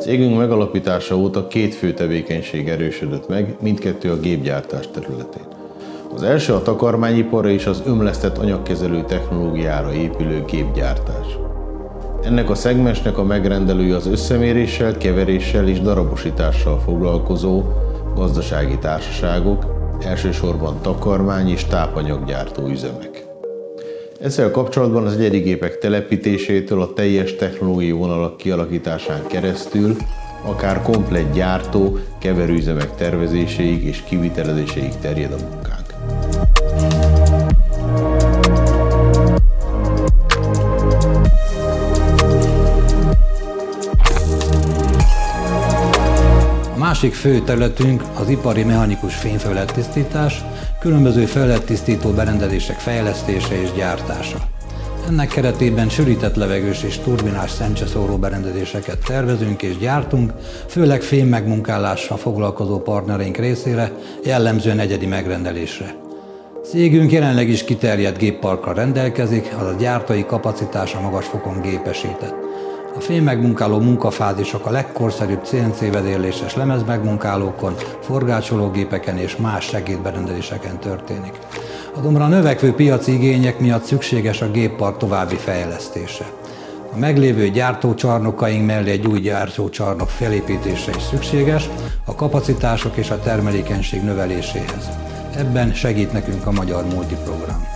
Cégünk megalapítása óta két fő tevékenység erősödött meg, mindkettő a gépgyártás területén. Az első a takarmányiparra és az ömlesztett anyagkezelő technológiára épülő gépgyártás. Ennek a szegmensnek a megrendelői az összeméréssel, keveréssel és darabosítással foglalkozó gazdasági társaságok, elsősorban takarmány- és tápanyaggyártó üzemek. Ezzel kapcsolatban az egyedi gépek telepítésétől a teljes technológiai vonalak kialakításán keresztül, akár komplett gyártó, keverőüzemek tervezéséig és kivitelezéséig terjed a munkánk. A másik fő területünk az ipari mechanikus fényfelülettisztítás, különböző felülettisztító berendezések fejlesztése és gyártása. Ennek keretében sűrített levegős és turbinás szemcseszóró berendezéseket tervezünk és gyártunk, főleg fémmegmunkálással foglalkozó partnereink részére, jellemzően egyedi megrendelésre. Cégünk jelenleg is kiterjedt gépparkkal rendelkezik, azaz gyártói kapacitása magas fokon gépesített. A fémmegmunkáló munkafázisok a legkorszerűbb CNC vezérléses lemezmegmunkálókon, forgácsológépeken és más segédberendezéseken történik. Azonban a növekvő piaci igények miatt szükséges a géppark további fejlesztése. A meglévő gyártócsarnokaink mellé egy új gyártócsarnok felépítése is szükséges a kapacitások és a termelékenység növeléséhez. Ebben segít nekünk a Magyar Multiprogram.